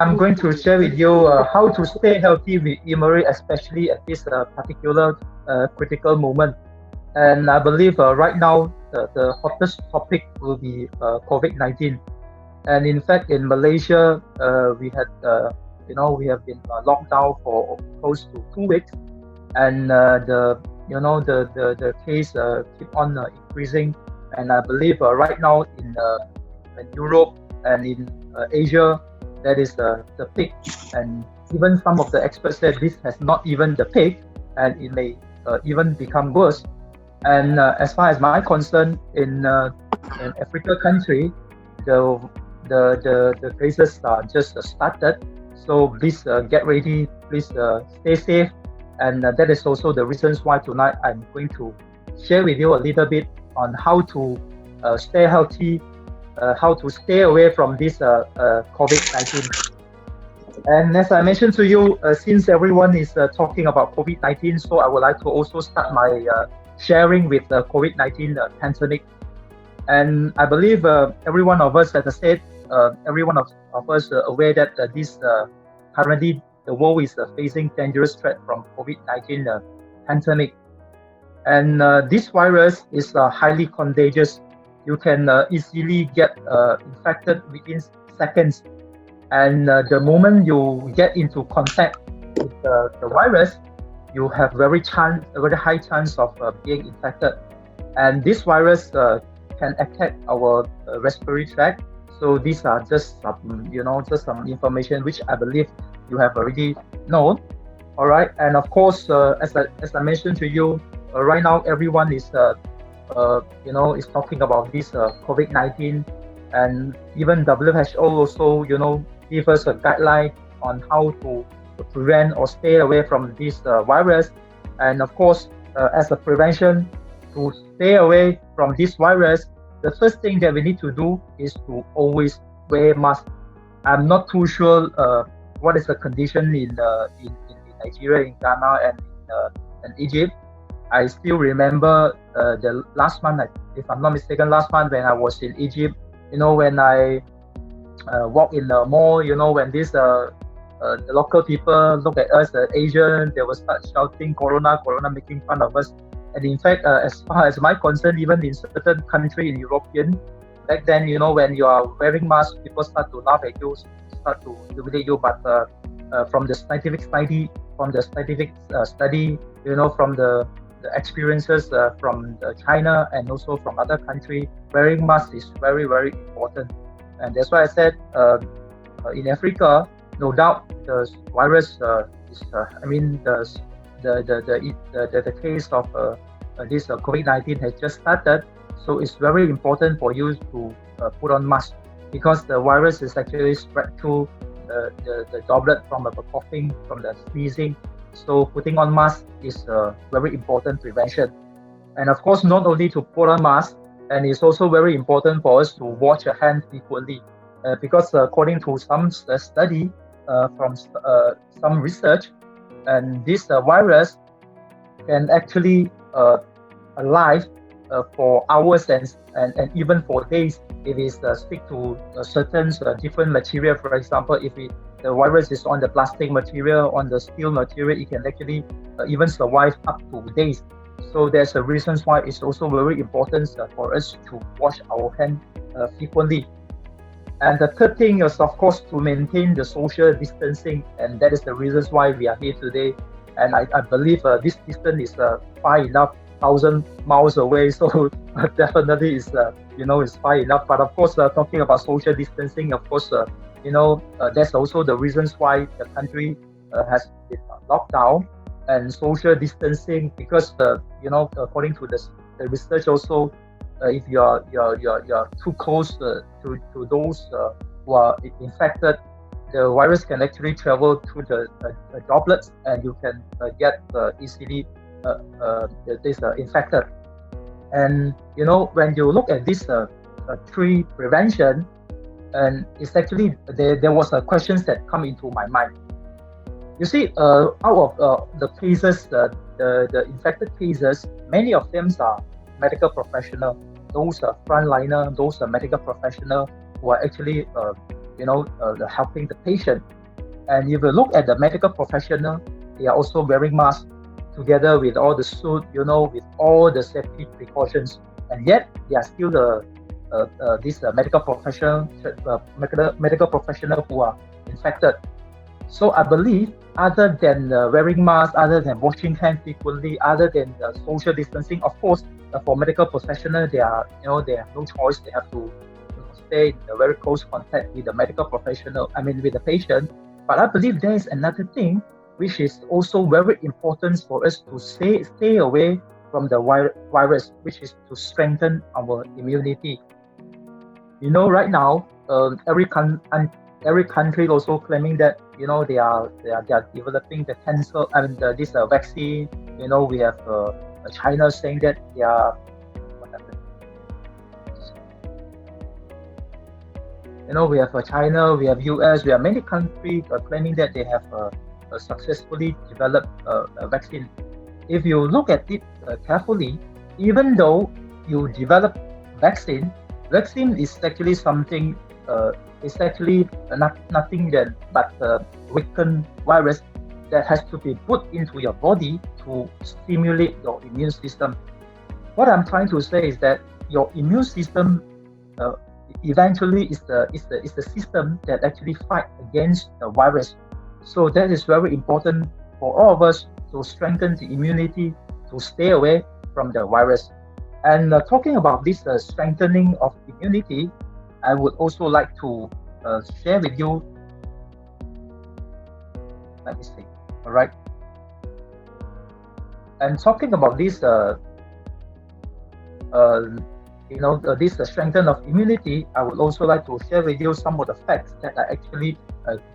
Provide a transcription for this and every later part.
I'm going to share with you how to stay healthy with Emery, especially at this particular critical moment. And I believe right now the hottest topic will be COVID-19. And in fact, in Malaysia, we have been locked down for close to 2 weeks, and the case keep on increasing. And I believe right now in Europe and in Asia, that is the peak. And even some of the experts said this has not even the peak, and it may even become worse. And as far as my concern, in Africa country, the the cases are just started. So please get ready. Please stay safe. And that is also the reasons why tonight I'm going to share with you a little bit on how to stay healthy, how to stay away from this COVID-19. And as I mentioned to you, since everyone is talking about COVID-19, so I would like to also start my sharing with the COVID-19 pandemic. And I believe every one of us, as I said, every one of us aware that this currently the world is facing dangerous threat from COVID-19 pandemic. And this virus is highly contagious. You can easily get infected within seconds. And the moment you get into contact with the virus, you have a very high chance of being infected. And this virus can attack our respiratory tract. So these are just some information which I believe you have already known. All right, and of course, as I mentioned to you, right now everyone is is talking about this COVID-19, and even WHO also give us a guideline on how to prevent or stay away from this virus. And of course, as a prevention to stay away from this virus, the first thing that we need to do is to always wear mask. I'm not too sure what is the condition in Nigeria, in Ghana, and Egypt. I still remember the last month, if I'm not mistaken, last month when I was in Egypt, when I walk in the mall, when the local people look at us, the Asian, they will start shouting Corona, Corona, making fun of us. And in fact, as far as my concern, even in certain country in European, back then, when you are wearing mask, people start to laugh at you, start to humiliate you. But from the scientific study, from the experiences from China and also from other countries, wearing mask is very, very important. And that's why I said in Africa, no doubt the virus the case of this COVID-19 has just started. So it's very important for you to put on mask, because the virus is actually spread through the droplet from the coughing, from the sneezing. So putting on mask is a very important prevention. And of course, not only to put on mask, and it's also very important for us to wash your hands frequently, because according to some study from some research, and this virus can actually alive for hours and even for days if it stick to certain different material. For example, if the virus is on the plastic material, on the steel material, it can actually even survive up to days. So there's a reason why it's also very important for us to wash our hands frequently. And the third thing is, of course, to maintain the social distancing, and that is the reasons why we are here today. And I believe this distance is far enough, 1,000 miles away. So definitely is is far enough. But of course, talking about social distancing, of course, that's also the reasons why the country has been locked down and social distancing. Because according to the research also, if you are too close to those who are infected, the virus can actually travel through the droplets, and you can get easily infected. And when you look at this three prevention, and it's actually there was a questions that come into my mind. You see, out of the cases, the infected cases, many of them are medical professional. Those are frontliner, those are medical professional who are actually helping the patient. And if you look at the medical professional, they are also wearing masks together with all the suit, with all the safety precautions. And yet they are still this medical professional who are infected. So I believe, other than wearing masks, other than washing hands frequently, other than social distancing, of course, for medical professionals, they have no choice. They have to stay in a very close contact with the medical professional. I mean, with the patient. But I believe there is another thing which is also very important for us to stay away from the virus, which is to strengthen our immunity. Right now, every country also claiming that they are developing the cancer. I mean, this vaccine. We have China saying that they are. What happened? We have China, we have US, we have many countries claiming that they have successfully developed a vaccine. If you look at it carefully, even though you develop vaccine is actually something. It's actually nothing but a weakened virus that has to be put into your body to stimulate your immune system. What I'm trying to say is that your immune system eventually is the system that actually fight against the virus. So that is very important for all of us to strengthen the immunity, to stay away from the virus. And talking about this strengthening of immunity, I would also like to share with you. Let me see. All right. And talking about this, this strengthening of immunity, I would also like to share with you some of the facts that I actually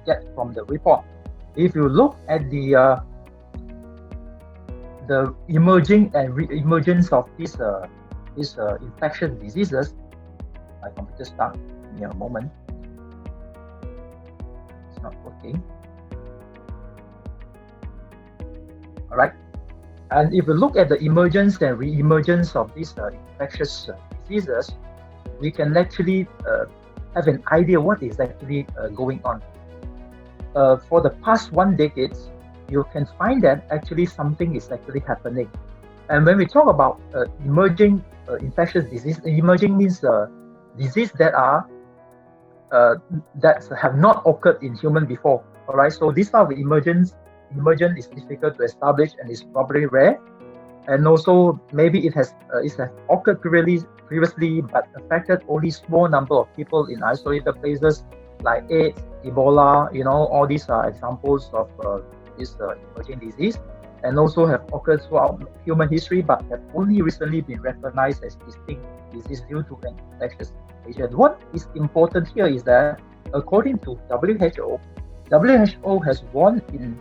get from the report. If you look at the emerging and re-emergence of these infectious diseases, my computer stuck. Give me a moment. It's not working. All right. And if we look at the emergence and re-emergence of these infectious diseases, we can actually have an idea what is actually going on. For the past 1 decade, you can find that actually something is actually happening. And when we talk about emerging infectious disease, emerging means disease that have not occurred in human before. All right, so this type of emergent is difficult to establish and is probably rare. And also maybe it has occurred previously, but affected only small number of people in isolated places like AIDS, Ebola. All these are examples of this emerging disease, and also have occurred throughout human history, but have only recently been recognized as distinct disease due to an infectious agent. What is important here is that, according to WHO has warned in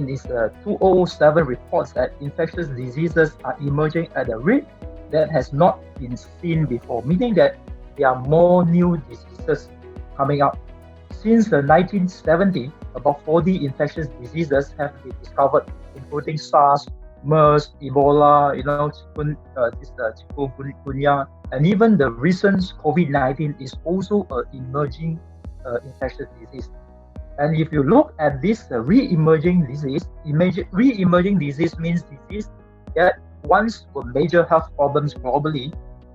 its 2007 reports that infectious diseases are emerging at a rate that has not been seen before, meaning that there are more new diseases coming up. Since the 1970s, about 40 infectious diseases have been discovered, including SARS, MERS, Ebola, chikungunya, and even the recent COVID-19 is also an emerging infectious disease. And if you look at this re-emerging disease, re-emerging disease means disease that once were major health problems globally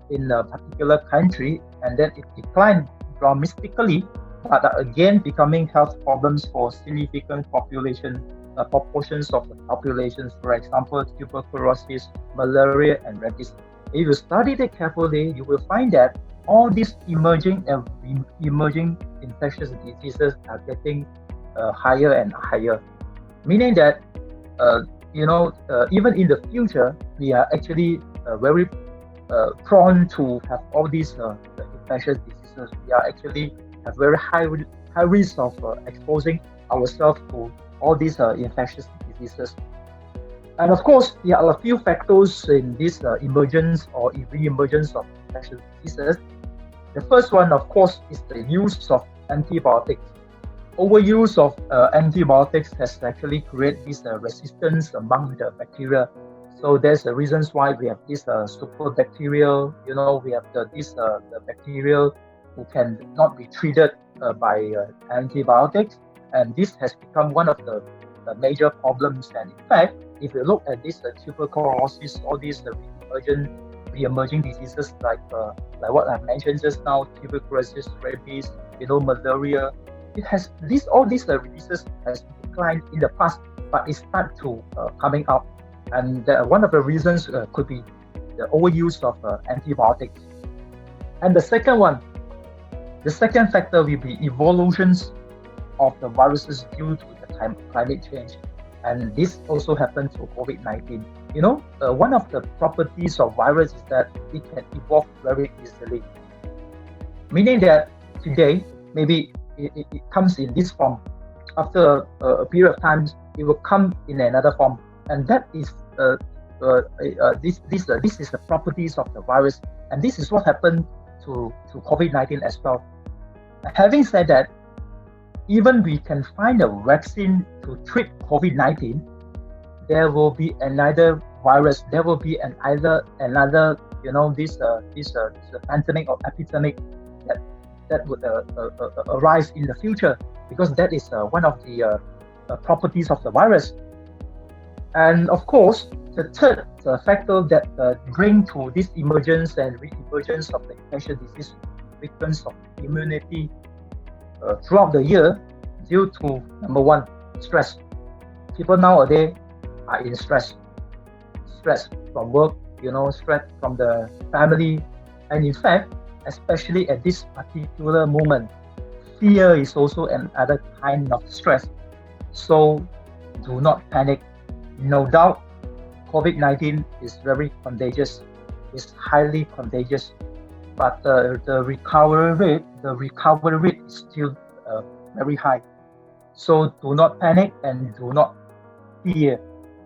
in a particular country, and then it declined dramatically, but are again becoming health problems for significant proportions of the populations. For example, tuberculosis, malaria, and rabies. If you study it carefully, you will find that all these emerging infectious diseases are getting higher and higher, meaning that even in the future, we are actually very prone to have all these infectious diseases. We are actually have very high risk of exposing ourselves to all these infectious diseases. And of course, there are a few factors in this emergence or re-emergence of infectious diseases. The first one, of course, is the use of antibiotics. Overuse of antibiotics has actually created this resistance among the bacteria. So there's the reasons why we have this super bacterial. We have the bacterial who can not be treated by antibiotics, and this has become one of the major problems. And in fact, if you look at this tuberculosis, all these re-emerging diseases like what I mentioned just now, tuberculosis, rabies, malaria, all these diseases has declined in the past, but it start to coming out, and one of the reasons could be the overuse of antibiotics. And the second factor will be evolutions of the viruses due to the climate change, and this also happened to COVID-19. One of the properties of virus is that it can evolve very easily, meaning that today maybe it comes in this form. After a period of time, it will come in another form, and that is this is the properties of the virus, and this is what happened to COVID-19 as well. Having said that, even we can find a vaccine to treat COVID-19, there will be another virus. There will be another this pandemic or epidemic that would arise in the future, because that is one of the properties of the virus. And of course, the third factor that bring to this emergence and re-emergence of the infectious disease, weakness of immunity throughout the year, due to number one, stress. People nowadays are in stress from work, stress from the family, and in fact, especially at this particular moment, fear is also another kind of stress. So do not panic. No doubt, COVID-19 is very contagious. It's highly contagious, but the recovery rate is still very high. So do not panic and do not fear,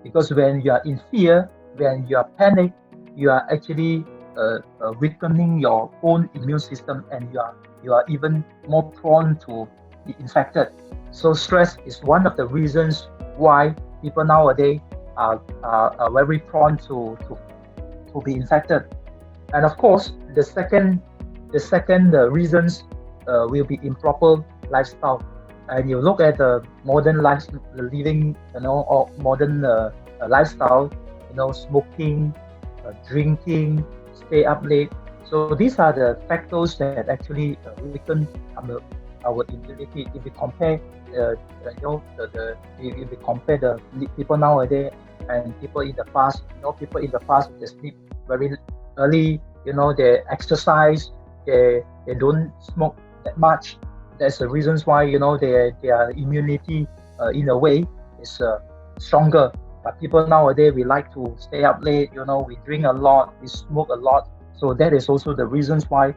because when you are in fear, when you are panic, you are actually weakening your own immune system, and you are even more prone to be infected. So stress is one of the reasons why people nowadays are very prone to be infected. And of course, the second reasons will be improper lifestyle. And you look at the modern living, or modern lifestyle, smoking, drinking, stay up late. So these are the factors that actually weaken our immunity. If we compare, if we compare the people nowadays and people in the past, people in the past, they sleep very early. They exercise, they don't smoke that much. That's the reasons why their immunity in a way is stronger. But people nowadays, we like to stay up late. We drink a lot, we smoke a lot. So that is also the reasons why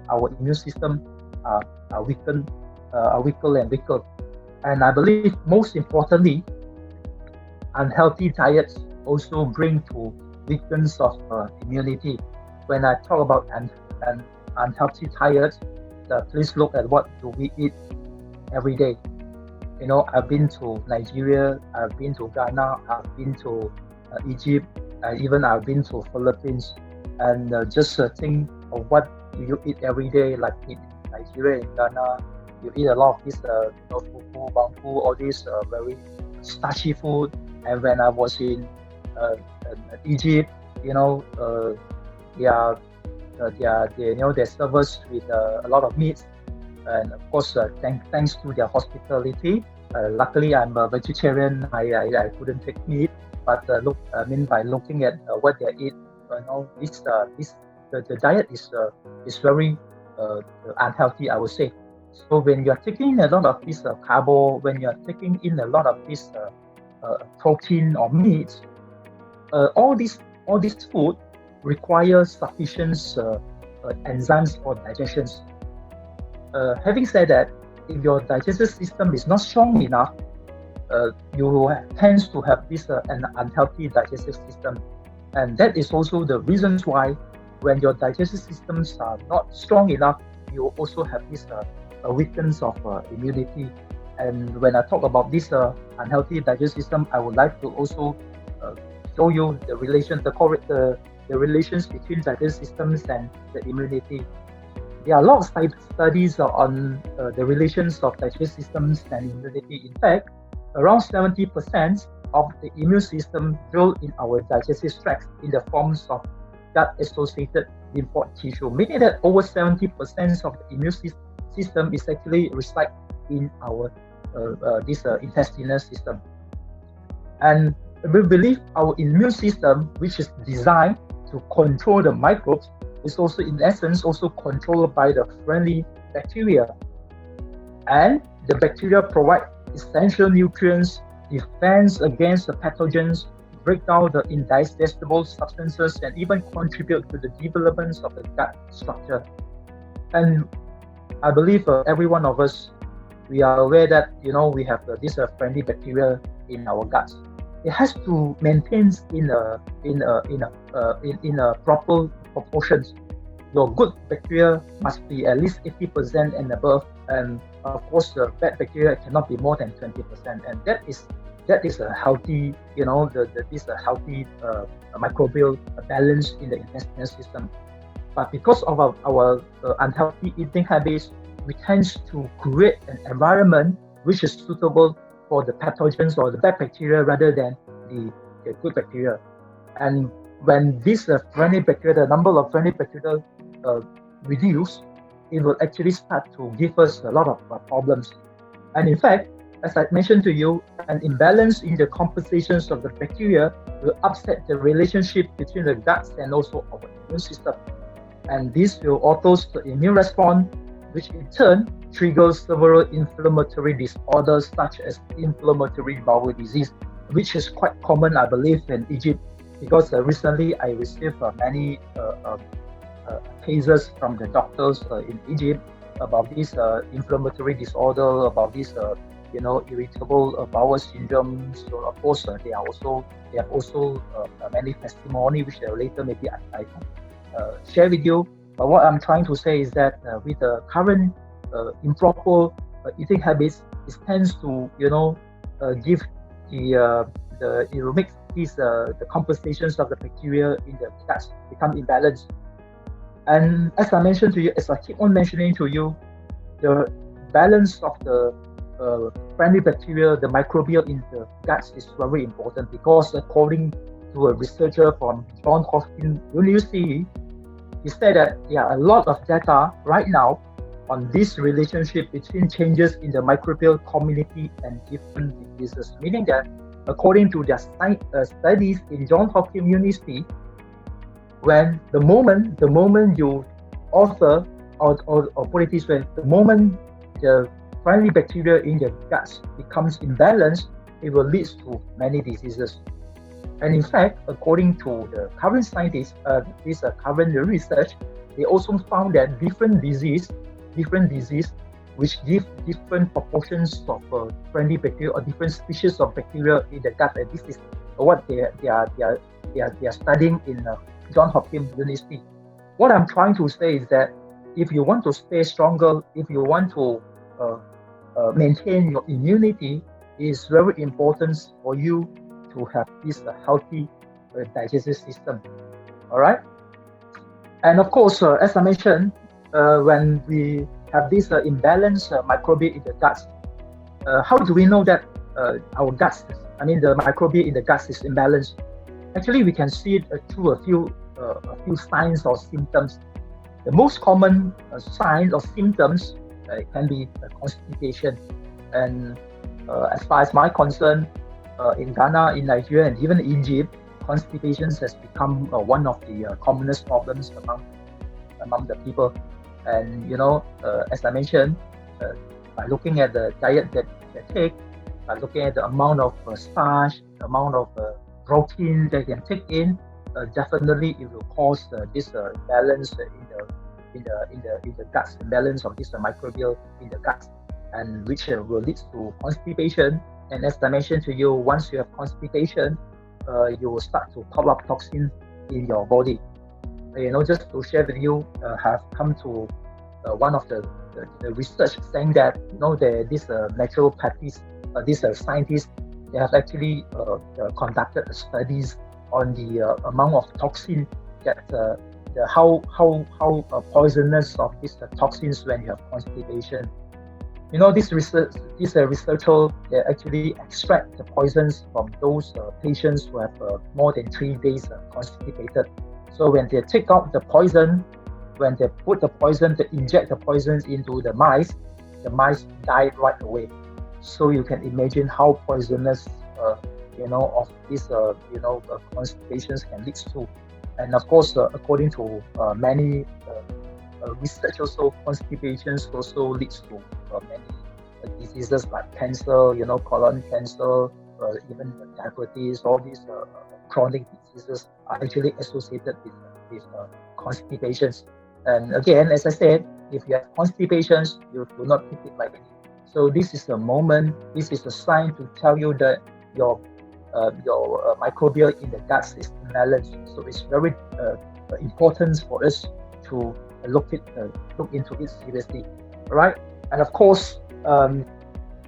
our immune system are weaker and weaker. And I believe most importantly, unhealthy diets also bring to weakness of immunity. When I talk about an unhealthy diet, please look at what do we eat every day. I've been to Nigeria, I've been to Ghana, I've been to Egypt, and even I've been to Philippines. And just think of what you eat every day, like in Nigeria and Ghana, you eat a lot of this fufu, bangfu, all these very starchy food. And when I was in Egypt, they serve us with a lot of meat, and of course, thanks to their hospitality. Luckily, I'm a vegetarian. I couldn't take meat, but by looking at what they eat, the diet is very unhealthy, I would say. So when you are taking a lot of this carbo, when you are taking in a lot of this protein or meat, all this food requires sufficient enzymes for digestion. Having said that, if your digestive system is not strong enough, you tend to have this an unhealthy digestive system, and that is also the reasons why when your digestive systems are not strong enough, you also have this weakness of immunity. And when I talk about this unhealthy digestive system, I would like to also show you the relations between digestive systems and the immunity. there are a lot of studies on the relations of digestive systems and immunity. In fact, around 70% of the immune system drill in our digestive tract in the forms of gut-associated lymphoid tissue, meaning that over 70% of the immune system is actually reside in our this intestinal system. And we believe our immune system, which is designed to control the microbes, is also in essence also controlled by the friendly bacteria. And the bacteria provide essential nutrients, defense against the pathogens, break down the indigestible substances, and even contribute to the development of the gut structure. And I believe every one of us, we are aware that we have this friendly bacteria in our guts. It has to maintain in a proper proportions. Your good bacteria must be at least 80% and above, and of course the bad bacteria cannot be more than 20%, and that is a healthy, this a healthy microbial balance in the intestinal system. But because of our unhealthy eating habits, we tend to create an environment which is suitable for the pathogens or the bad bacteria rather than the good bacteria. And when this friendly bacteria, the number of friendly bacteria reduce, it will actually start to give us a lot of problems. And in fact, as I mentioned to you, an imbalance in the compositions of the bacteria will upset the relationship between the guts and also our immune system. And this will alter the immune response, which in turn triggers several inflammatory disorders such as inflammatory bowel disease, which is quite common, I believe, in Egypt, because recently I received many cases from the doctors in Egypt about this inflammatory disorder, about this irritable bowel syndrome. So of course they have also many testimony which later maybe I can share with you. But what I'm trying to say is that with the current improper eating habits, it tends to give it will make the compositions of the bacteria in the guts become imbalanced. And as I mentioned to you, as I keep on mentioning to you, the balance of the friendly bacteria, the microbial in the guts is very important, because according to a researcher from Johns Hopkins University, he said that there are a lot of data right now on this relationship between changes in the microbial community and different diseases, meaning that according to their studies in Johns Hopkins University, when the moment you author or put it this way, the moment the friendly bacteria in the guts becomes imbalanced, it will lead to many diseases. And in fact, according to the current scientists, this current research, they also found that different disease which give different proportions of friendly bacteria or different species of bacteria in the gut. And this is what they are studying in Johns Hopkins University. What I'm trying to say is that if you want to stay stronger, if you want to maintain your immunity, it is very important for you to have this healthy digestive system. All right. And of course, as I mentioned, when we have this imbalanced microbial in the guts, how do we know that our guts, the microbial in the guts is imbalanced? Actually, we can see it through a few signs or symptoms. The most common signs or symptoms can be constipation. And as far as my concern, in Ghana, in Nigeria, and even in Egypt, constipation has become one of the commonest problems among the people. And as I mentioned, by looking at the diet that they take, by looking at the amount of starch, the amount of protein they can take in, definitely it will cause this imbalance in the guts, imbalance of this microbial in the guts, and which will lead to constipation. And as I mentioned to you, once you have constipation, you will start to pop up toxin in your body. Just to share with you, have come to one of the research saying that this naturopathies, these scientists, they have actually conducted studies on the amount of toxin that how poisonous of these toxins when you have constipation. This researcher, they actually extract the poisons from those patients who have more than 3 days constipated. So when they take out the poison, when they put the poison, they inject the poisons into the mice died right away. So you can imagine how poisonous, of these, constipations can lead to. And of course, according to many research, also constipations also leads to many diseases like cancer, colon cancer, even diabetes. All these chronic diseases are actually associated with constipations. And again, as I said, if you have constipations, you do not take it lightly. So this is a moment, this is a sign to tell you that your microbial in the gut is imbalanced. So it's very important for us to look into it seriously. All right, and of course,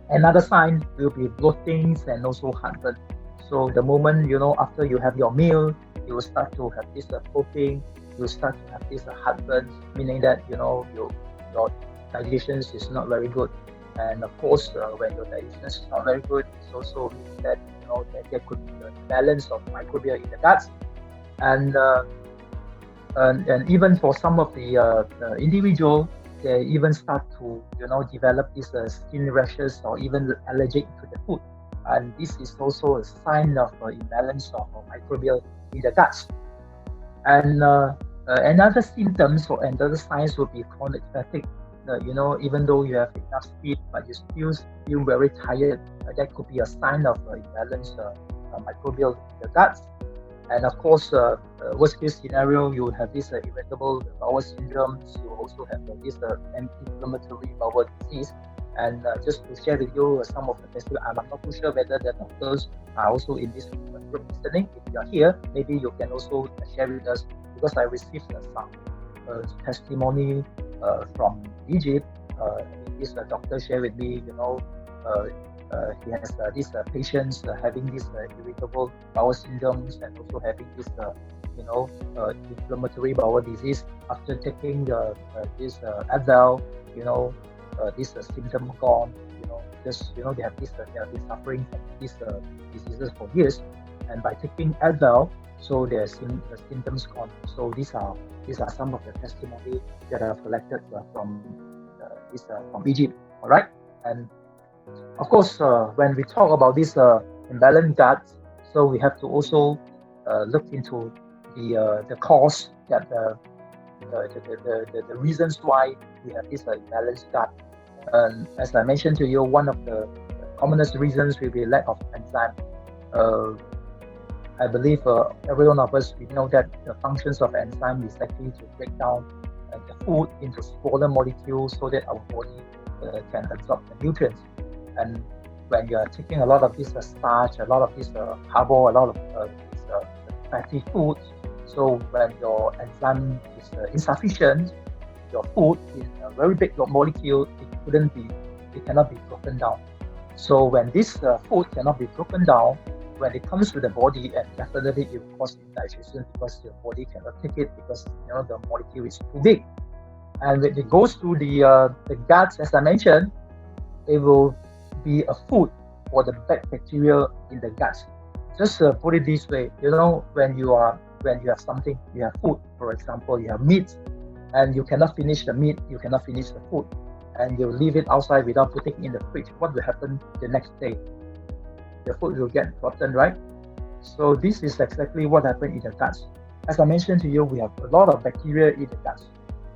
another sign will be bloatings and also heartburn. So the moment after you have your meal, you will start to have this bloating. You start to have this heartburn, meaning that your digestion is not very good. And of course, when your digestion is not very good, it also means that that there could be a balance of microbial in the gut. And even for some of the individual, they even start to develop these skin rashes or even allergic to the food. And this is also a sign of imbalance of microbial in the gut. And another symptoms or another signs would be chronic fatigue. Even though you have enough sleep, but you still feel very tired, that could be a sign of imbalance microbial in the gut. And of course, worst case scenario, you have this irritable bowel syndrome. You also have this inflammatory bowel disease. And just to share with you some of the testimony, I'm not too sure whether the doctors are also in this group listening. If you are here, maybe you can also share with us, because I received some testimony from Egypt. This doctor shared with me, he has these patients having this irritable bowel syndromes and also having this, inflammatory bowel disease. After taking this Advil, this symptom gone. Just they have this, they have been suffering from these diseases for years, and by taking Advil, so the symptoms gone. So these are some of the testimony that I have collected from Egypt. All right, and of course, when we talk about this imbalanced gut, so we have to also look into the cause, that the reasons why we have this imbalanced gut. And as I mentioned to you, one of the commonest reasons will be lack of enzyme. I believe every one of us, we know that the functions of enzyme is actually to break down the food into smaller molecules so that our body can absorb the nutrients. And when you are taking a lot of this starch, a lot of this carbo, a lot of this fatty foods, so when your enzyme is insufficient, your food is a very big molecule, it cannot be broken down. So when this food cannot be broken down, when it comes to the body, and definitely it will cause indigestion, because your body cannot take it, because the molecule is too big. And when it goes to the gut, as I mentioned, it will be a food for the bad bacteria in the gut. Just put it this way, when you have something, you have food, for example, you have meat, and you cannot finish the meat, you cannot finish the food, and you leave it outside without putting it in the fridge, what will happen the next day? The food will get rotten, right? So this is exactly what happened in the gut. As I mentioned to you, we have a lot of bacteria in the gut.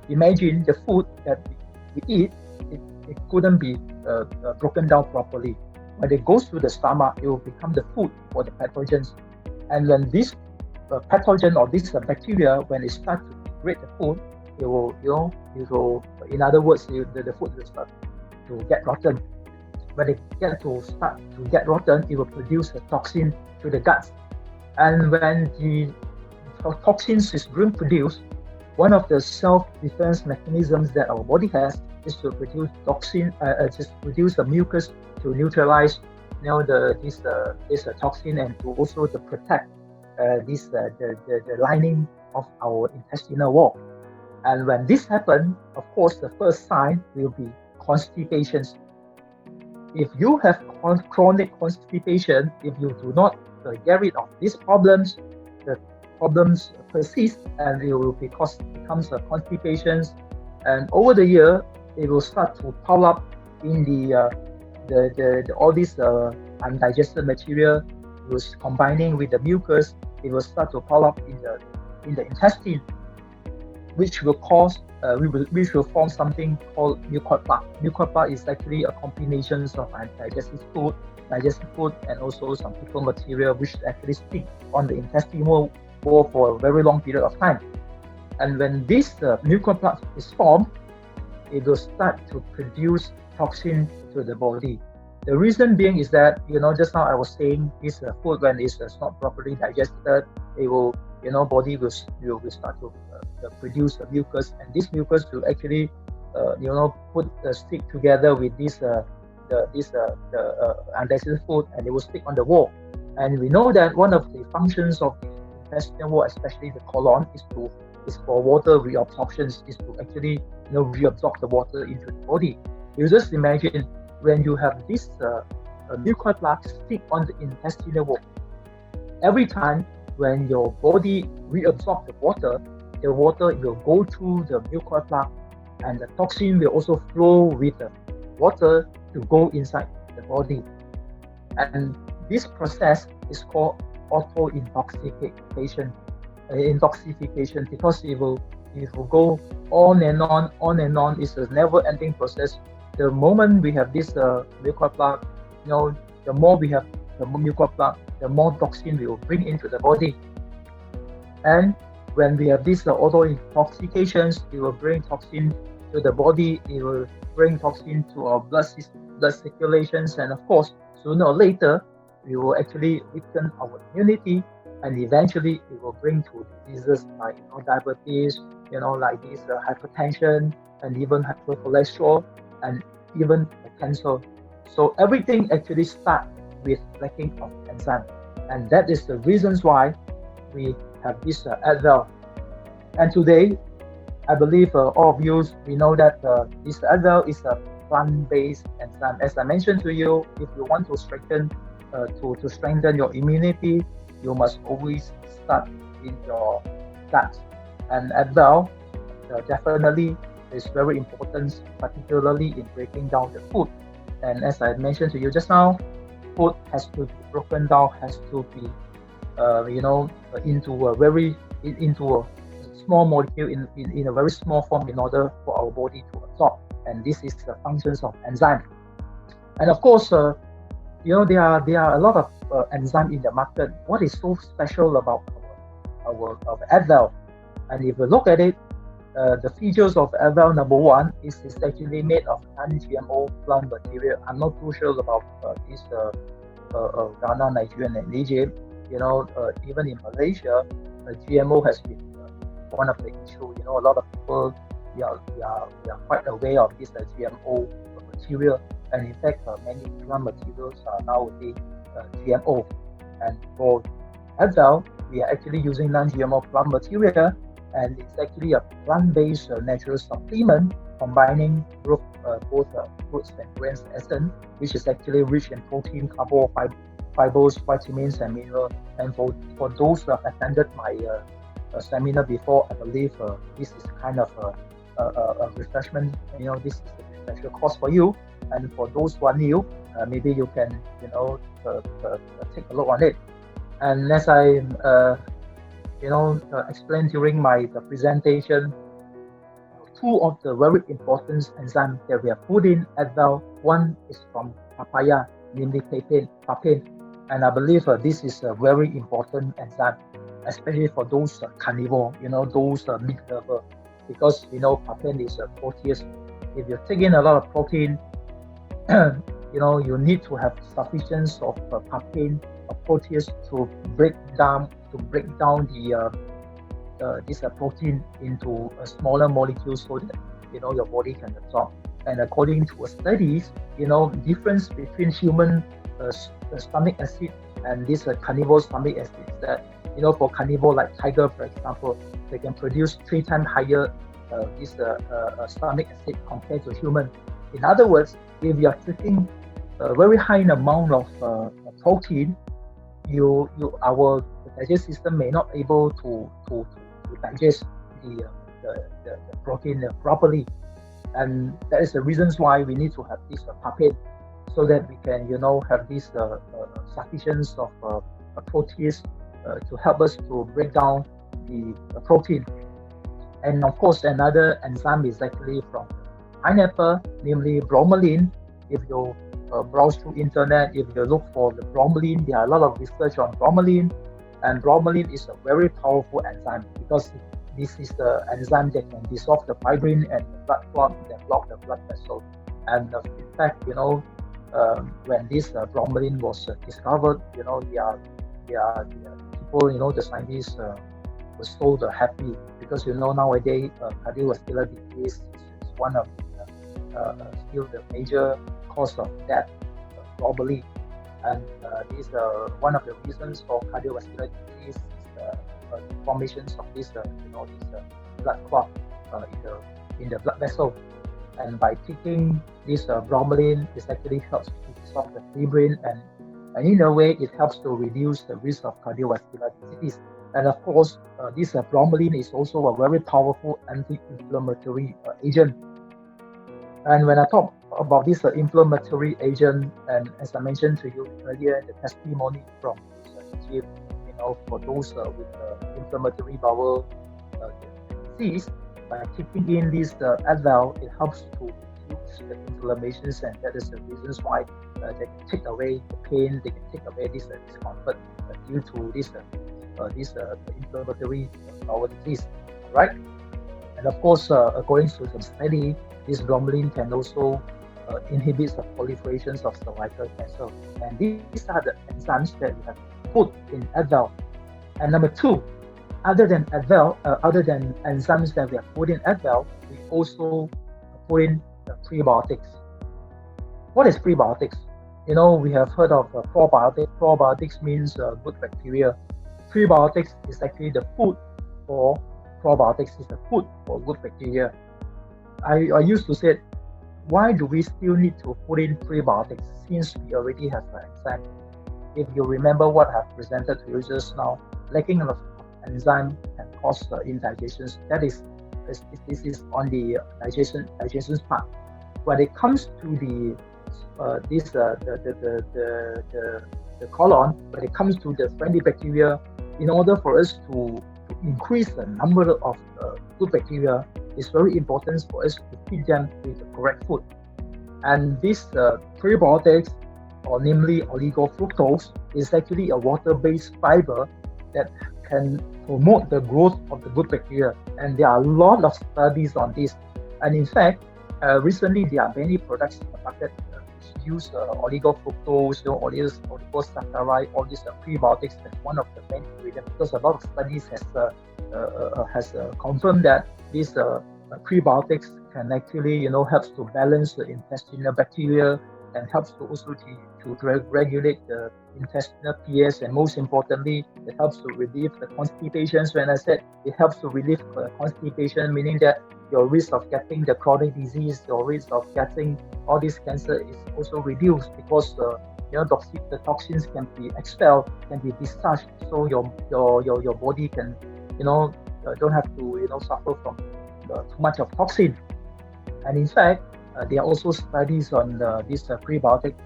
Imagine the food that we eat, it couldn't be broken down properly. When it goes to the stomach, it will become the food for the pathogens. And when this pathogen or this bacteria, when it starts to degrade the food, it will, in other words, the food will start to get rotten. When it start to get rotten, it will produce a toxin to the gut. And when the toxins is being produced, one of the self-defense mechanisms that our body has is to produce toxin, just produce a mucus to neutralize, this toxin, and to also to protect the lining of our intestinal wall. And when this happens, of course, the first sign will be constipation. If you have chronic constipation, if you do not get rid of these problems, the problems persist and it will becomes a constipation. And over the year, it will start to pile up in the all these undigested material was combining with the mucus. It will start to pile up in the intestine, which will cause which will form something called mucoid plaque. Mucoid plaque is actually a combination of digestive food, and also some fecal material which actually stick on the intestinal wall for a very long period of time. And when this mucoid plaque is formed, it will start to produce toxin to the body. The reason being is that, just now I was saying this food, when it's not properly digested, it will, body will start to produce the mucus, and this mucus will actually, put the stick together with this undigested food, and it will stick on the wall. And we know that one of the functions of the intestinal wall, especially the colon, is for water reabsorption, is to actually reabsorb the water into the body. You just imagine when you have this mucoid plaque stick on the intestinal wall. Every time when your body reabsorbs the water will go through the mucoid plaque, and the toxin will also flow with the water to go inside the body. And this process is called auto-intoxication. Because it will go on and on. It's a never-ending process. The moment we have this mucoid plaque, the more we have the mucoid plaque, the more toxin we will bring into the body. And when we have these auto-intoxications, it will bring toxin to the body, it will bring toxin to our blood circulations, and of course, sooner or later, we will actually weaken our immunity, and eventually it will bring to diseases like diabetes, like this hypertension, and even hypercholesterol, and even cancer. So everything actually starts with lacking of enzyme, and that is the reasons why we have this Advil. And today, I believe all of you, we know that this Advil is a plant-based enzyme. As I mentioned to you, if you want to strengthen your immunity, you must always start in your gut. And Advil definitely is very important, particularly in breaking down the food. And as I mentioned to you just now, food has to be broken down, has to be into a small molecule in a very small form in order for our body to absorb. And this is the functions of enzyme. And of course, there are a lot of enzyme in the market. What is so special about our Advil? And if you look at it, the features of Advil, number one, is it's actually made of non-GMO plant material. I'm not too sure about this Ghana, Nigeria, and Egypt. Even in Malaysia, GMO has been one of the issues. A lot of people we are quite aware of this GMO material, and in fact, many plant materials are nowadays GMO. And for Advil, we are actually using non-GMO plant material, and it's actually a plant-based natural supplement combining both fruits and grains essence, which is actually rich in protein, fibers, vitamins, and minerals. And for those who have attended my seminar before, I believe this is kind of a refreshment. This is a special course for you. And for those who are new, maybe you can take a look on it. And as I explained during my presentation, two of the very important enzymes that we have put in Advil. One is from papaya, namely papain. And I believe this is a very important enzyme, especially for those carnivore, those meat lover, because papain is healthiest. If you take in a lot of protein, you need to have sufficient of papain or protease to break down this protein into a smaller molecule so that your body can absorb. And according to studies, difference between human stomach acid and this carnivore stomach acid is that for carnivore like tiger, for example, they can produce 3 times higher this stomach acid compared to human. In other words, if you are taking a very high amount of protein, our digestive system may not able to digest the protein properly, and that is the reasons why we need to have this puppet, so that we can have this sufficient of proteins to help us to break down the protein. And of course, another enzyme is actually from pineapple, namely bromelain. If you browse through internet, if you look for the bromelain, there are a lot of research on bromelain, and bromelain is a very powerful enzyme because this is the enzyme that can dissolve the fibrin and the blood clot that block the blood vessel. And in fact, when this bromelain was discovered, the people, the scientists were so happy because nowadays cardiovascular disease is one of still the major cause of death globally, and this one of the reasons for cardiovascular disease is the formations of this blood clot in the blood vessel. And by taking this bromelain, it actually helps to dissolve the fibrin, and in a way it helps to reduce the risk of cardiovascular disease. And of course, this bromelain is also a very powerful anti-inflammatory agent. And when I talk about this inflammatory agent, and as I mentioned to you earlier, the testimony from Egypt, for those with inflammatory bowel disease, by taking in this Advil, it helps to reduce the inflammations, and that is the reasons why they can take away the pain, they can take away this discomfort due to this inflammatory bowel disease, right? And of course, according to some study, this bromelain can also inhibit the proliferations of cervical cancer. And these are the enzymes that we have put in Advil. And number two, other than Advil, other than enzymes that we have put in Advil, we also put in prebiotics. What is prebiotics? We have heard of probiotics. Probiotics means good bacteria. Prebiotics is actually the food for probiotics, is the food for good bacteria. I used to say, why do we still need to put in prebiotics since we already have an enzyme? If you remember what I've presented to you just now, lacking of enzyme can cause indigestion. This is on the digestion part. When it comes to the colon, when it comes to the friendly bacteria, in order for us to increase the number of good bacteria, it's very important for us to feed them with the correct food. And this prebiotics, or namely oligofructose, is actually a water-based fiber that can promote the growth of the good bacteria. And there are a lot of studies on this. And in fact, recently there are many products in the market which use oligofructose, oligosaccharide, all these prebiotics as one of the main ingredients, because a lot of studies has confirmed that these prebiotics can actually helps to balance the intestinal bacteria, and helps to also to regulate the intestinal pH, and most importantly, it helps to relieve the constipation. When I said it helps to relieve constipation, meaning that your risk of getting the chronic disease, your risk of getting all this cancer is also reduced, because the toxins can be expelled, can be discharged, so your body can don't have to suffer from too much of toxin. And in fact, there are also studies on this prebiotic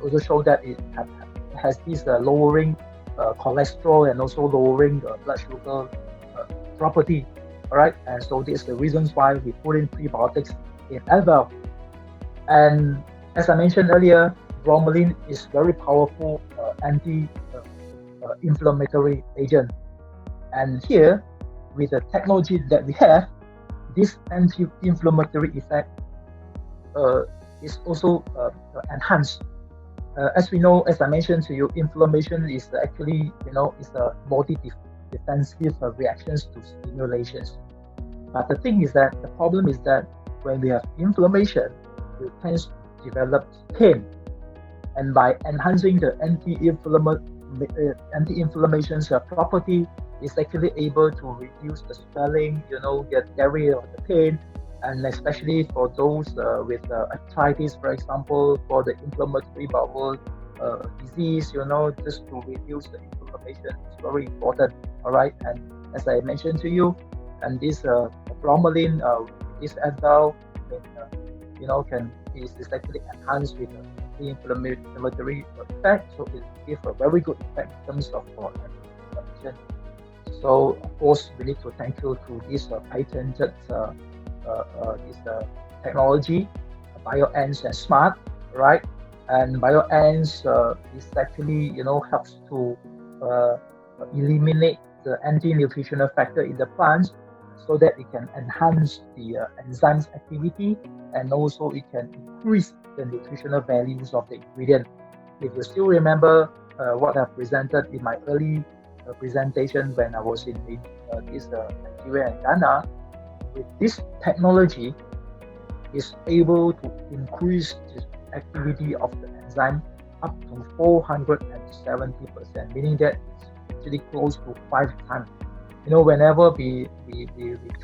also show that it has this lowering cholesterol and also lowering blood sugar property. All right, and so this is the reasons why we put in prebiotics in Advil. And as I mentioned earlier, bromelain is very powerful anti-inflammatory agent. And here, with the technology that we have, this anti-inflammatory effect is also enhanced. As we know, as I mentioned to you, inflammation is actually, is a body defensive reactions to stimulations. But the thing is that the problem is that when we have inflammation, we tend to develop pain. And by enhancing the anti-inflammation property. Is actually able to reduce the swelling, get rid of the pain, and especially for those with arthritis, for example, for the inflammatory bowel disease, just to reduce the inflammation is very important. All right, and as I mentioned to you, and this bromelain, this ethyl, can is actually enhanced with the inflammatory effect, so it gives a very good effect in terms of anti-inflammation. So of course, we need to thank you to this patented this technology, BioEnse and Smart, right? And BioEnse is actually helps to eliminate the anti-nutritional factor in the plants, so that it can enhance the enzymes activity, and also it can increase the nutritional values of the ingredient. If you still remember what I presented in my early presentation when I was in this Nigeria and Ghana, with this technology is able to increase the activity of the enzyme up to 470%, meaning that it's actually close to 5 times. Whenever we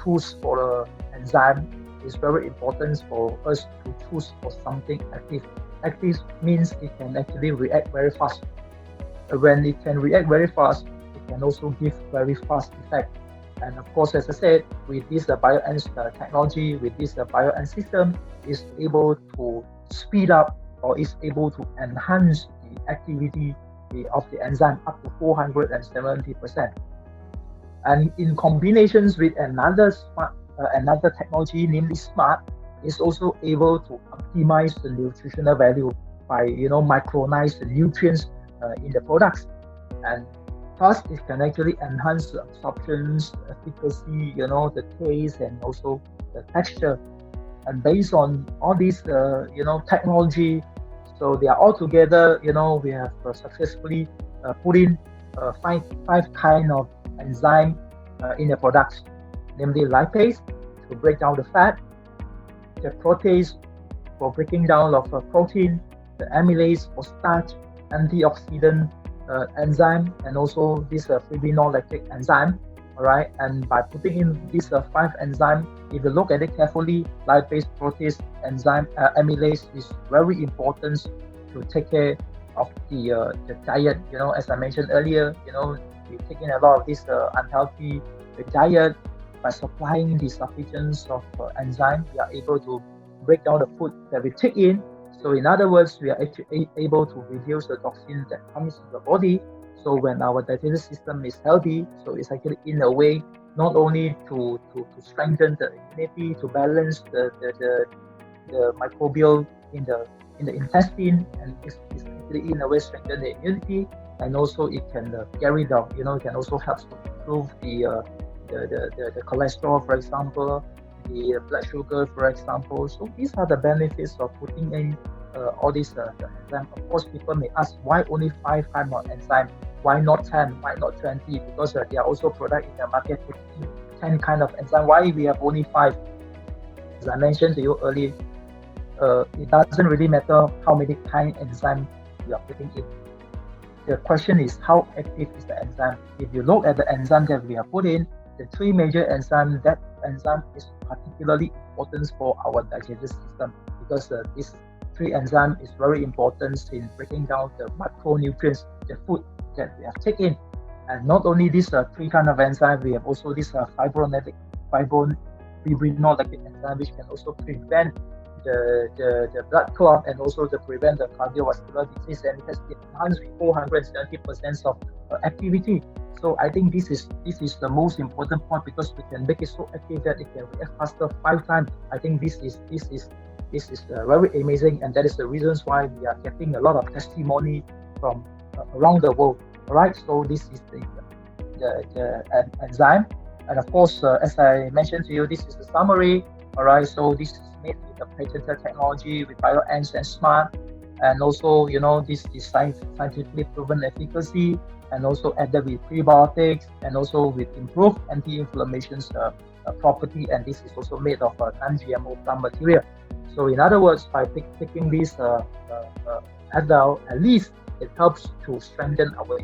choose for an enzyme, it's very important for us to choose for something active. Active means it can actually react very fast. When it can react very fast, it can also give very fast effect. And of course, as I said, with this BioEnse technology, with this BioEnse system, is able to speed up or is able to enhance the activity of the enzyme up to 470%. And in combinations with another technology, namely Smart, is also able to optimize the nutritional value by micronize the nutrients in the products, and thus it can actually enhance the absorptions, the efficacy, the taste, and also the texture. And based on all these technology, so they are all together. We have successfully put in five kind of enzyme in the products, namely lipase to break down the fat, the protease for breaking down of protein, the amylase for starch, antioxidant enzyme, and also this fibrinolytic enzyme. All right, and by putting in these 5 enzymes, if you look at it carefully, lipase, protease, enzyme, amylase is very important to take care of the diet. As I mentioned earlier, we take in a lot of this unhealthy diet. By supplying the sufficiency of enzyme, we are able to break down the food that we take in. So in other words, we are actually able to reduce the toxin that comes to the body. So when our digestive system is healthy, so it's actually in a way not only to strengthen the immunity, to balance the microbial in the intestine, and it's actually in a way strengthen the immunity, and also it can carry down. It can also help to improve the cholesterol, for example, the blood sugar, for example. So these are the benefits of putting in all these enzymes. Of course, people may ask, why only 5 kinds of enzyme? Why not 10? Why not 20? Because there are also products in the market putting 10 kind of enzyme. Why we have only 5? As I mentioned to you earlier, it doesn't really matter how many kind enzyme you are putting in. The question is, how active is the enzyme? If you look at the enzyme that we have put in, the 3 major enzymes, that enzyme is particularly important for our digestive system, because this 3 enzymes is very important in breaking down the macronutrients, the food that we have taken. And not only these 3 kind of enzymes, we have also this fibrinolytic enzyme, which can also prevent the blood clot, and also to prevent the cardiovascular disease, and it has been enhanced with 470% of activity. So I think this is the most important point, because we can make it so active that it can react faster 5 times. I think this is very amazing, and that is the reasons why we are getting a lot of testimony from around the world. All right, so this is the enzyme, and of course, as I mentioned to you, this is the summary. All right, so this is made with the patented technology with BioEnse and Smart, and also this is scientifically proven efficacy, and also added with prebiotics, and also with improved anti-inflammation property, and this is also made of non-GMO plant material. So in other words, by taking this at least it helps to strengthen our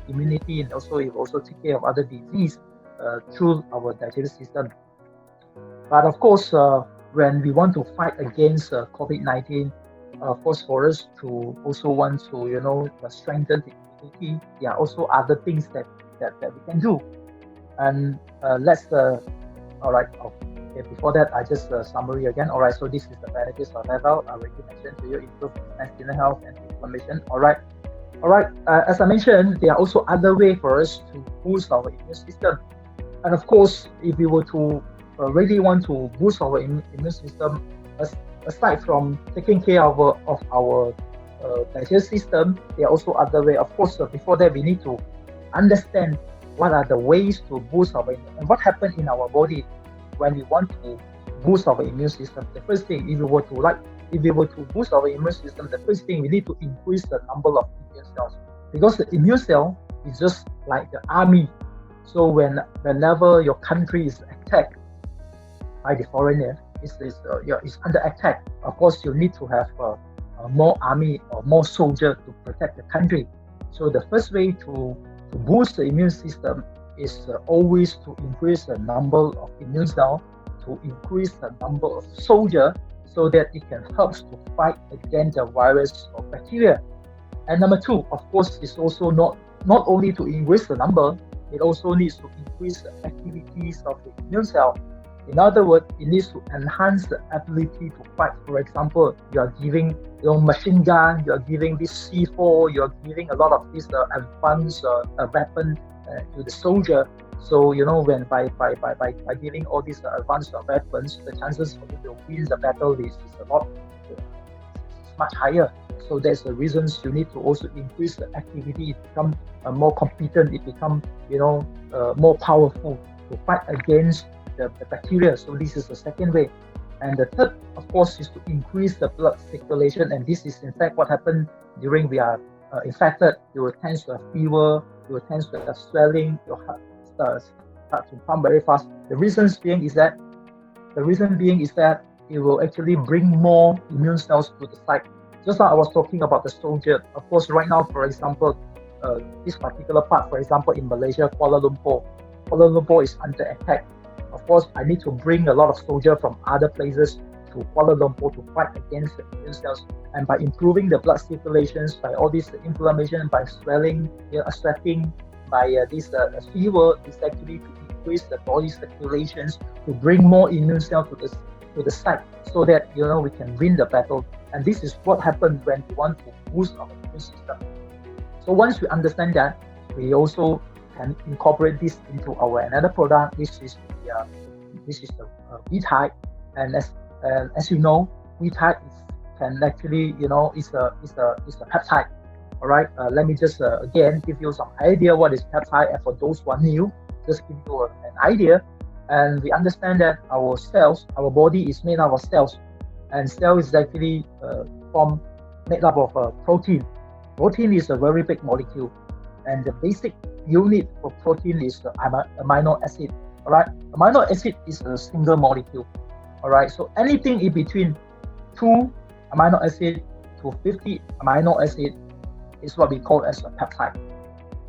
immunity, and also it also take care of other disease through our digestive system. But of course, when we want to fight against COVID-19, of course, for us to also want to, strengthen the immunity, there are also other things that we can do. And all right, okay, before that, I just summary again. All right, so this is the benefits of health. I already mentioned to you, improve intestinal health and inflammation. All right. As I mentioned, there are also other ways for us to boost our immune system. And of course, if we were to really want to boost our immune system, aside from taking care of our digestive system, there are also other ways. Of course, before that, we need to understand what are the ways to boost our immune, and what happens in our body when we want to boost our immune system. The first thing, if we were to boost our immune system, the first thing we need to increase the number of immune cells, because the immune cell is just like the army. So whenever your country is attacked by the foreigner, is under attack, of course you need to have more army or more soldier to protect the country. So the first way to boost the immune system is always to increase the number of immune cells, to increase the number of soldiers, so that it can help to fight against the virus or bacteria. And number two, of course, is also not only to increase the number, it also needs to increase the activities of the immune cell. In other words, it needs to enhance the ability to fight. For example, you are giving machine gun, you are giving this C4, you are giving a lot of this advanced weapon to the soldier. So when by giving all these advanced weapons, the chances for you to win the battle is much higher. So that's the reasons you need to also increase the activity. It become more competent. It become more powerful to fight against the bacteria. So this is the second way. And the third, of course, is to increase the blood circulation. And this is in fact what happened during we are infected. You will tend to have fever. You will tend to have swelling. Your heart start to pump very fast. The reason being is that it will actually bring more immune cells to the site. Just like I was talking about the soldier. Of course, right now, for example, this particular part, for example, in Malaysia, Kuala Lumpur is under attack. Of course, I need to bring a lot of soldiers from other places to Kuala Lumpur to fight against the immune cells. And by improving the blood circulations, by all this inflammation, by swelling, sweating, by this fever, is actually to increase the body circulations, to bring more immune cells to the site, so that we can win the battle. And this is what happens when we want to boost our immune system. So once we understand that, we also can incorporate this into our another product. This is the V-type, and as you know, V-type can actually is a peptide. All right. Let me just again give you some idea what is peptide, and for those who are new, just give you an idea. And we understand that our cells, our body is made up of cells, and cell is actually made up of protein. Protein is a very big molecule, and the basic unit for protein is the amino acid. All right, amino acid is a single molecule. All right, so anything in between 2 amino acid to 50 amino acid is what we call as a peptide.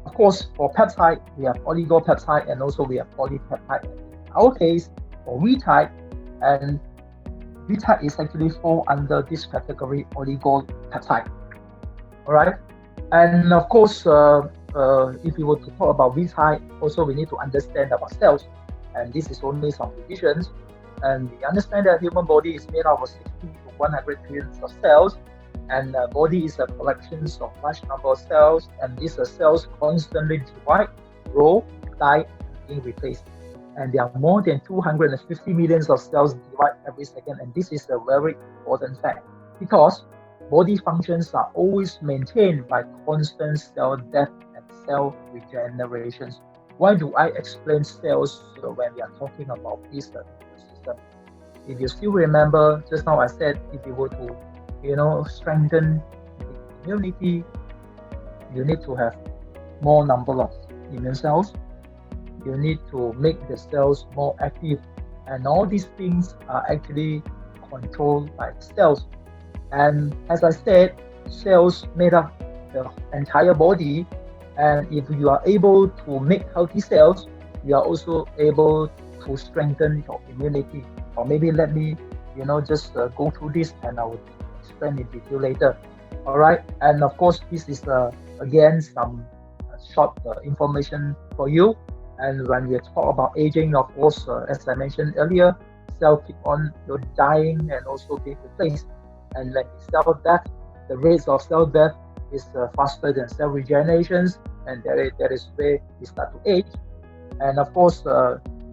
Of course, for peptide, we have oligopeptide and also we have polypeptide. In our case, for V-type, and V-type is actually fall under this category, oligopeptide. All right, and of course, if we were to talk about V-type, also we need to understand about cells, and this is only some divisions. And we understand that human body is made up of 60 to 100 trillions of cells, and the body is a collection of large number of cells, and these cells constantly divide, grow, die, and being replaced. And there are more than 250 millions of cells divide every second, and this is a very important fact, because body functions are always maintained by constant cell death and cell regeneration. Why do I explain cells when we are talking about this system? If you still remember, just now I said, if you were to strengthen the immunity, you need to have more number of immune cells. You need to make the cells more active, and all these things are actually controlled by cells. And as I said, cells made up the entire body. And if you are able to make healthy cells, you are also able to strengthen your immunity. Or maybe let me, just go through this, and I will explain in detail later. All right. And of course, this is again some short information for you. And when we talk about aging, of course, as I mentioned earlier, cells keep on dying and also being replaced. And like cell death, the rates of cell death is faster than cell regenerations, and that is where we start to age. And of course,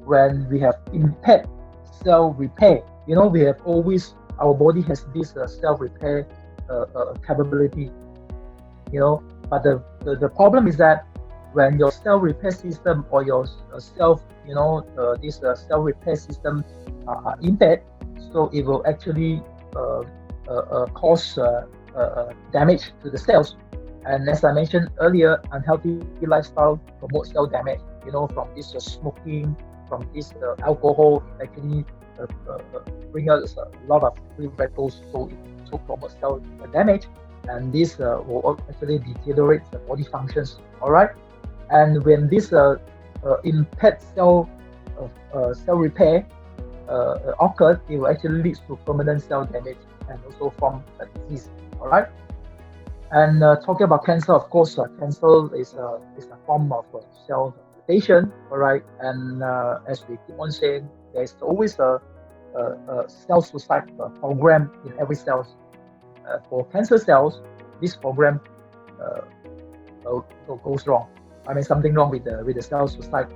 when we have impaired cell repair, we have always, our body has this self repair capability, but the problem is that when your cell repair system or your self, this cell repair system are impaired, so it will actually cause damage to the cells. And as I mentioned earlier, unhealthy lifestyle promotes cell damage. From this smoking, from this alcohol, actually bring us a lot of free radicals, so it promotes cell damage, and this will actually deteriorate the body functions. All right, and when this impaired cell repair occurs, it will actually lead to permanent cell damage and also form a disease. All right. And talking about cancer, of course, cancer is a form of cell mutation. All right, and as we keep on saying, there is always a cell suicide program in every cell. For cancer cells, this program goes wrong. I mean, something wrong with the cell suicide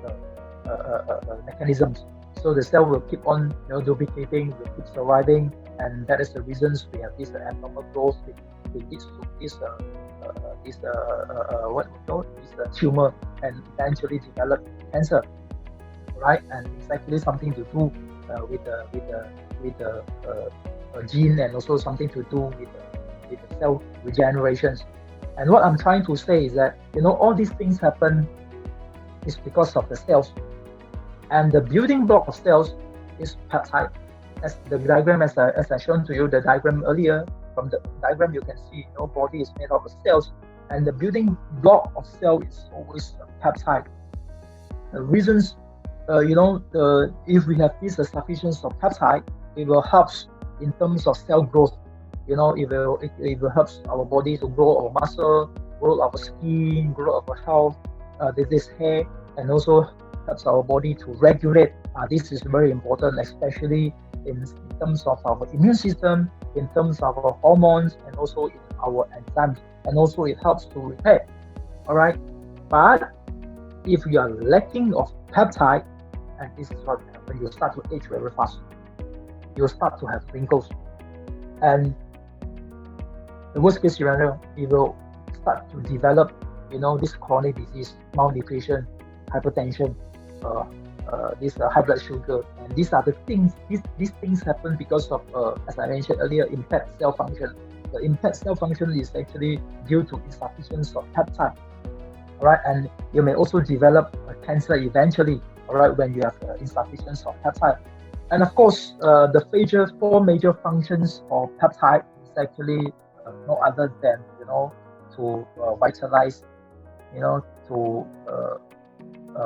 mechanisms. So the cell will keep on duplicating, will keep surviving, and that is the reasons we have this abnormal growth. It leads to this tumor, and eventually develop cancer, right? And it's actually something to do with the gene, and also something to do with the cell regenerations. And what I'm trying to say is that all these things happen is because of the cells, and the building block of cells is peptide. As the diagram, as I shown to you the diagram earlier, from the diagram you can see body is made up of cells, and the building block of cell is always peptide. The reasons, if we have this sufficiency of peptide, it will help in terms of cell growth. It will help our body to grow our muscle, grow our skin, grow our health, this hair, and also helps our body to regulate. This is very important, especially in terms of our immune system, in terms of our hormones, and also in our enzymes, and also it helps to repair. All right, but if you are lacking of peptide, and this is what happens, you start to age very fast. You start to have wrinkles, and the worst case scenario, you will start to develop, this chronic disease, malnutrition, hypertension, this high blood sugar, and these are the things. These things happen because of, as I mentioned earlier, impaired cell function. The impaired cell function is actually due to insufficiency of peptide. All right, and you may also develop cancer eventually. All right, when you have insufficiency of peptide. And of course, the four major functions of peptide is actually no other than to vitalize, to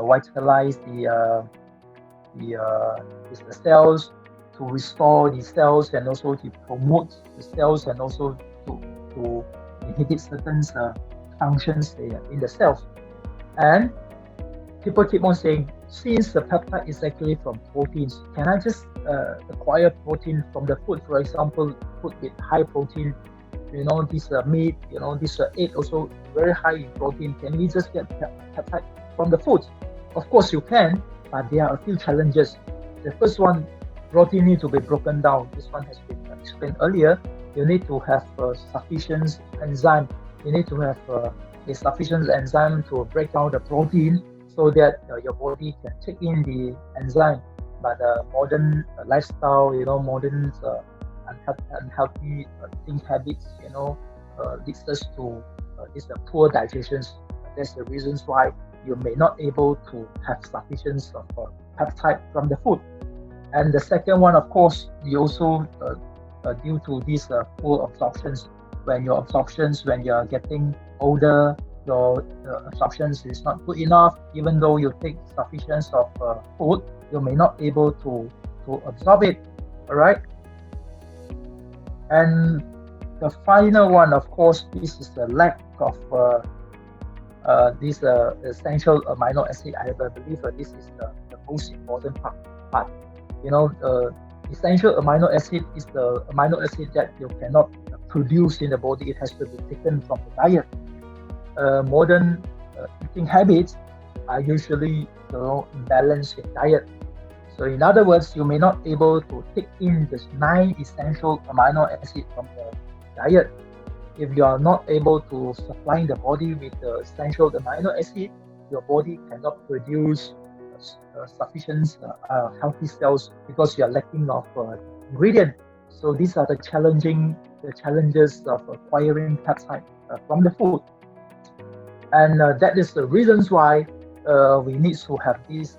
vitalize the cells, to restore the cells, and also to promote the cells, and also to inhibit certain functions in the cells. And people keep on saying, since the peptide is actually from proteins, can I just acquire protein from the food? For example, food with high protein, this meat, this egg also very high in protein. Can we just get peptide from the food? Of course you can, but there are a few challenges. The first one, protein need to be broken down. This one has been explained earlier. You need to have sufficient enzyme. You need to have a sufficient enzyme to break down the protein, so that your body can take in the enzyme. But modern lifestyle, modern unhealthy eating habits, leads us to this poor digestions. That's the reasons why you may not able to have sufficient of peptide from the food. And the second one, of course, you also due to these poor absorptions. when your absorptions, when you're getting older, your absorptions is not good enough. Even though you take sufficient of food, you may not able to absorb it. All right. And the final one, of course, this is the lack of this essential amino acid. I believe this is the most important part. Essential amino acid is the amino acid that you cannot produce in the body. It has to be taken from the diet. Modern eating habits are usually imbalanced with diet. So in other words, you may not able to take in the 9 essential amino acids from the diet. If you are not able to supply the body with the essential amino acid, your body cannot produce sufficient healthy cells because you are lacking of ingredient. So these are the challenges of acquiring peptide from the food, and that is the reasons why we need to have this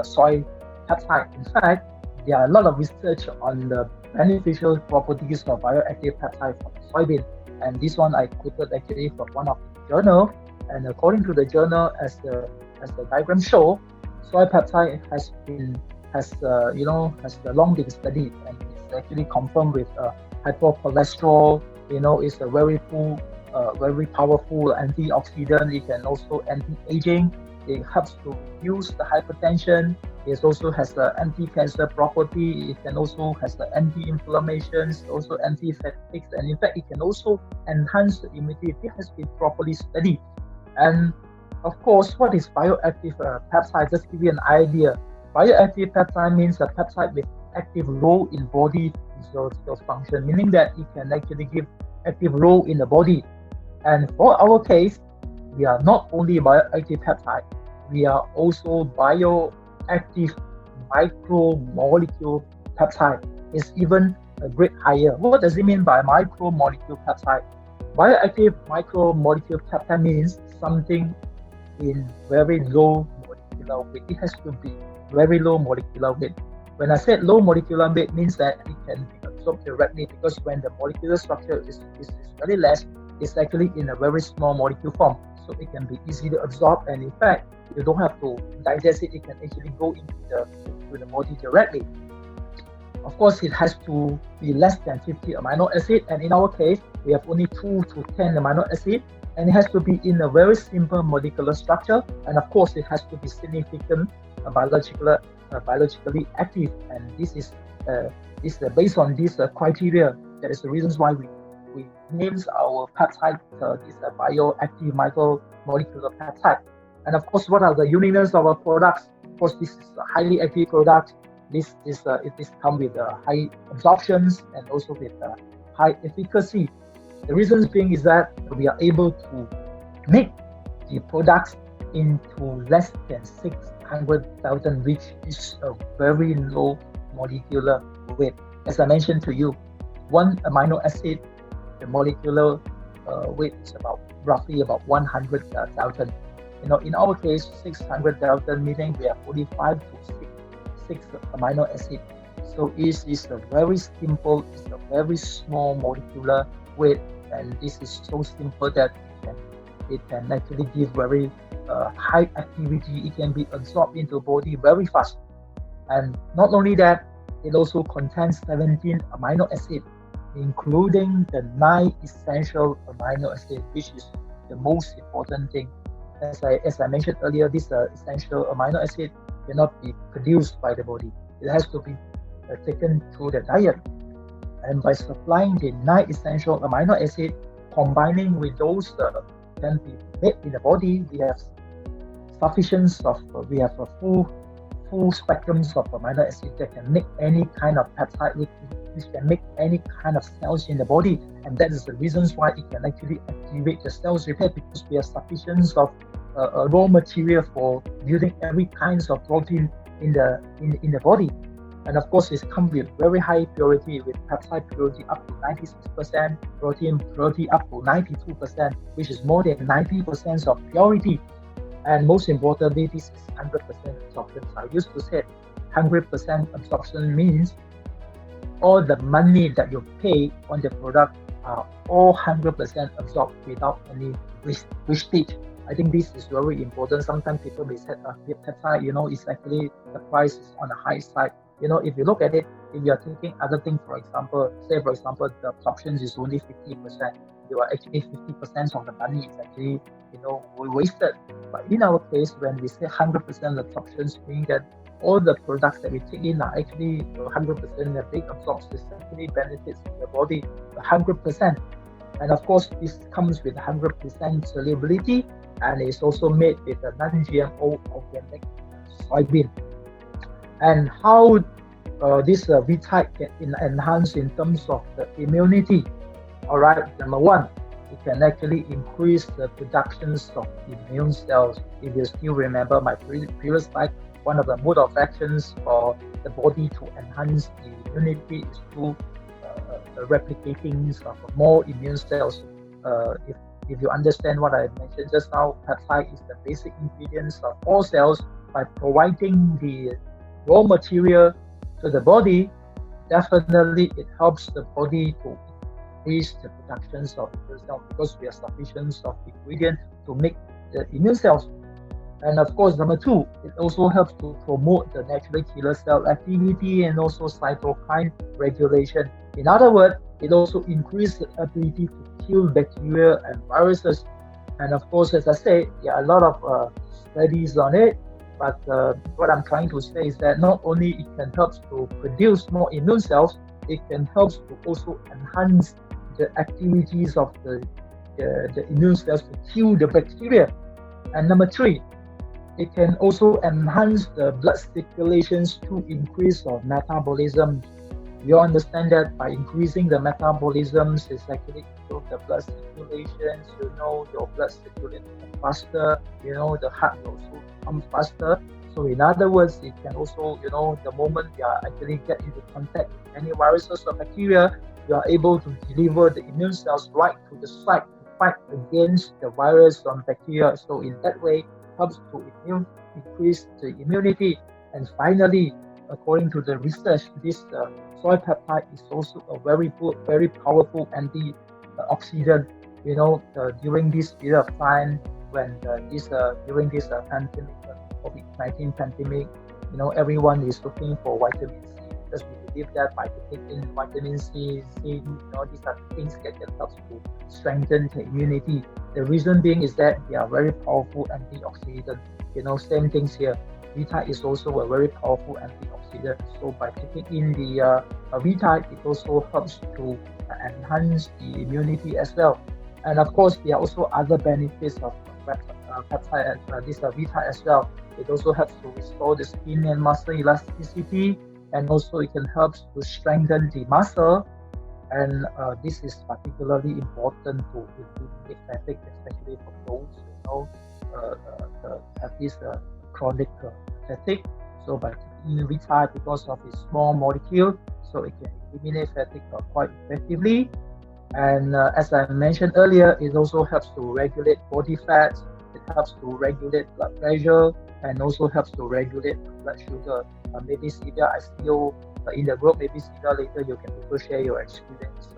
soy peptide. In fact, there are a lot of research on the beneficial properties of bioactive peptide from soybean, and this one I quoted actually from one of the journal. And according to the journal, as the diagram show, soy peptide has long been studied, and it's actually confirmed with hypercholesterol. It's a very powerful antioxidant. It can also anti-aging. It helps to reduce the hypertension. It also has the anti-cancer property. It can also has the anti-inflammation, also anti-fatigue, and in fact, it can also enhance the immunity. It has been properly studied. And of course, what is bioactive peptide? Just give you an idea. Bioactive peptide means a peptide with active role in body physiological function, meaning that it can actually give active role in the body. And for our case, we are not only bioactive peptide, we are also bioactive micromolecule peptide. It's even a grade higher. What does it mean by micromolecule peptide? Bioactive micromolecule peptide means something in very low molecular weight. It has to be very low molecular weight. When I said low molecular weight, means that it can be absorbed directly, because when the molecular structure is very less, it's actually in a very small molecule form. So it can be easily absorbed, and in fact, you don't have to digest it. It can actually go into the body directly. Of course, it has to be less than 50 amino acid, and in our case, we have only 2 to 10 amino acid, and it has to be in a very simple molecular structure, and of course, it has to be significant biologically active. And this is based on this criteria. That is the reasons why we names our peptide this bioactive micromolecular peptide. And of course, what are the uniqueness of our products? Of course, this is a highly active product. This comes with high absorptions and also with high efficacy. The reasons being is that we are able to make the products into less than 600,000, which is a very low molecular weight. As I mentioned to you, one amino acid, the molecular weight is roughly about 100,000. In our case, 600,000, meaning we have only 5 to 6 amino acid. So it is a very simple, it's a very small molecular weight, and this is so simple that it can actually give very high activity. It can be absorbed into the body very fast. And not only that, it also contains 17 amino acids, including the 9 essential amino acids, which is the most important thing. As I mentioned earlier, this essential amino acid cannot be produced by the body. It has to be taken through the diet. And by supplying the 9 essential amino acids, combining with those can be made in the body, we have a full spectrum of amino acids that can make any kind of peptide, which can make any kind of cells in the body. And that is the reasons why it can actually activate the cells repair, because we have sufficient of raw material for building every kinds of protein in the body. And of course, it comes with very high purity, with peptide purity up to 96%, protein purity up to 92%, which is more than 90% of purity. And most importantly, this is 100% absorption. I used to say 100% absorption means all the money that you pay on the product are all 100% absorbed without any wastage. I think this is very important. Sometimes people may say peptide, it's actually the price is on the high side. If you look at it, if you are taking other things, for example, the absorption is only 50%, you are actually 50% of the money is actually, wasted. But in our case, when we say 100% absorption, meaning that all the products that we take in are actually 100% a big absorption, actually benefits the body 100%. And of course, this comes with 100% solubility, and it's also made with a non-GMO organic soybean. And how this V-type can enhance in terms of the immunity. All right, number one, it can actually increase the productions of immune cells. If you still remember my previous slide, one of the mode of actions for the body to enhance the immunity is through the replicating of more immune cells. If you understand what I mentioned just now, peptide is the basic ingredients of all cells. By providing the raw material to the body, definitely it helps the body to increase the productions of immune cells because we have sufficient of ingredient to make the immune cells. And of course, number two, it also helps to promote the natural killer cell activity and also cytokine regulation. In other words, it also increases the ability to kill bacteria and viruses. And of course, as I say, there are a lot of studies on it. But what I'm trying to say is that not only it can help to produce more immune cells, it can help to also enhance the activities of the immune cells to kill the bacteria. And number three, it can also enhance the blood circulations to increase of metabolism. You understand that by increasing the metabolisms, it's actually improve the blood circulations. Your blood circulates faster. The heart will also pump faster. So in other words, it can also, the moment you are actually get into contact with any viruses or bacteria, you are able to deliver the immune cells right to the site to fight against the virus or bacteria. So in that way, helps to increase the immunity. And finally, according to the research, this soy peptide is also a very good, very powerful antioxidant. During this period of time when during this pandemic, COVID-19 pandemic, everyone is looking for vitamin C because we believe that by taking vitamin C, these are things that can help to strengthen the immunity. The reason being is that they are very powerful antioxidant. Same things here. V-type is also a very powerful antioxidant. So by taking in the V-type, it also helps to enhance the immunity as well. And of course, there are also other benefits of peptide, this V-type as well. It also helps to restore the skin and muscle elasticity, and also it can help to strengthen the muscle. And this is particularly important to eliminate fatigue, especially for those have this chronic fatigue. So by taking V-type, because of its small molecule, so it can eliminate fatigue quite effectively. And as I mentioned earlier, it also helps to regulate body fat. It helps to regulate blood pressure, and also helps to regulate blood sugar. Maybe Sida, I see you in the group. Maybe Sida, later you can also share your experience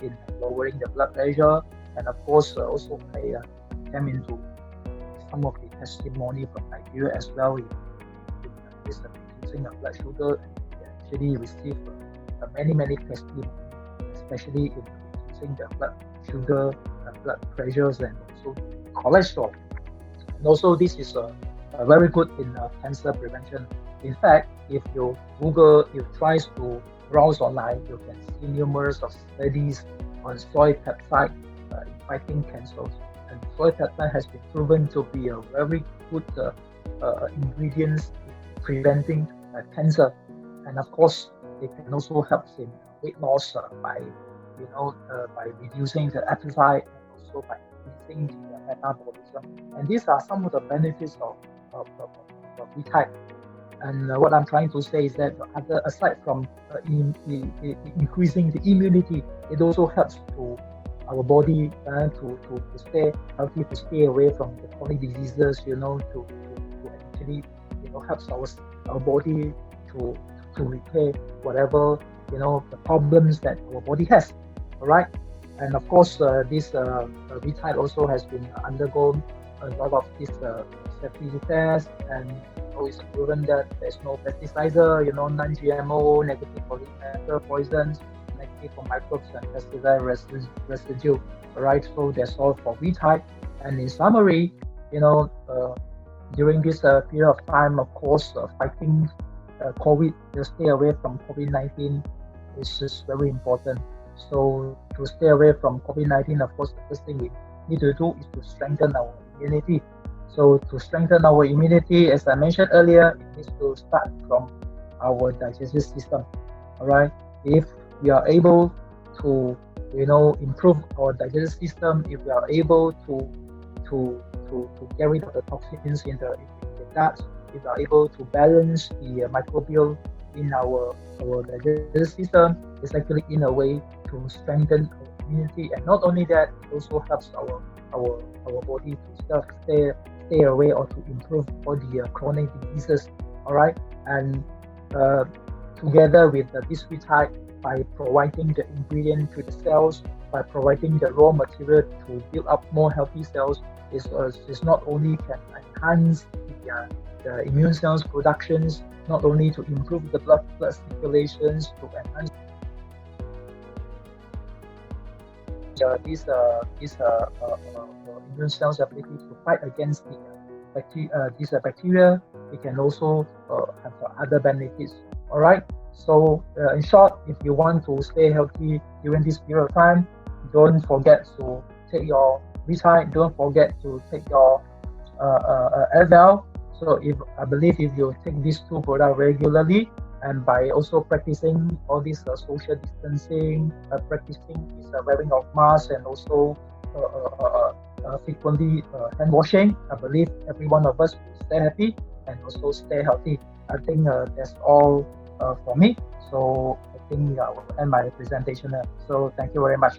in lowering the blood pressure. And of course, also I came into some of the testimony from Nigeria as well in this reducing of blood sugar. And we actually received many testimonies, especially in reducing the blood sugar, blood pressures, and also cholesterol. And also, this is very good in cancer prevention. In fact, if you Google, you try to browse online, you can see numerous of studies on soy peptide in fighting cancers. And soy peptide has been proven to be a very good ingredient in preventing cancer. And of course, it can also help in weight loss by reducing the appetite and also by increasing the metabolism. And these are some of the benefits of V-type. And what I'm trying to say is that aside from increasing the immunity, it also helps to our body to stay healthy, to stay away from the chronic diseases, to actually helps our body to repair whatever the problems that our body has. All right. And of course, this retide also has been undergone a lot of this safety tests, and it's proven that there's no pesticides, non-GMO, negative for metal poisons, negative for microbes and pesticide residue. All right, so that's all for retide. And in summary, during this period of time, of course, fighting COVID, to stay away from COVID-19 is just very important. So to stay away from COVID-19, of course, the first thing we need to do is to strengthen our immunity. So to strengthen our immunity, as I mentioned earlier, it needs to start from our digestive system. All right. If we are able to, improve our digestive system, if we are able to get rid of the toxins in the gut, if we are able to balance the microbiome in our digestive system, it's actually in a way to strengthen our immunity. And not only that, it also helps our body to stay away or to improve all the chronic diseases. All right, and together with this retide, by providing the ingredient to the cells, by providing the raw material to build up more healthy cells, is not only can enhance the immune cells productions, not only to improve the blood circulations, to enhance this immune cells' ability to fight against the bacteria. It can also have other benefits. All right. So in short, if you want to stay healthy during this period of time, don't forget to take your retide. Don't forget to take your Advil. So I believe if you take these two products regularly, and by also practicing all this social distancing, practicing this wearing of masks, and also frequently hand washing, I believe every one of us will stay happy and also stay healthy. I think that's all for me. So I think I will end my presentation. So thank you very much.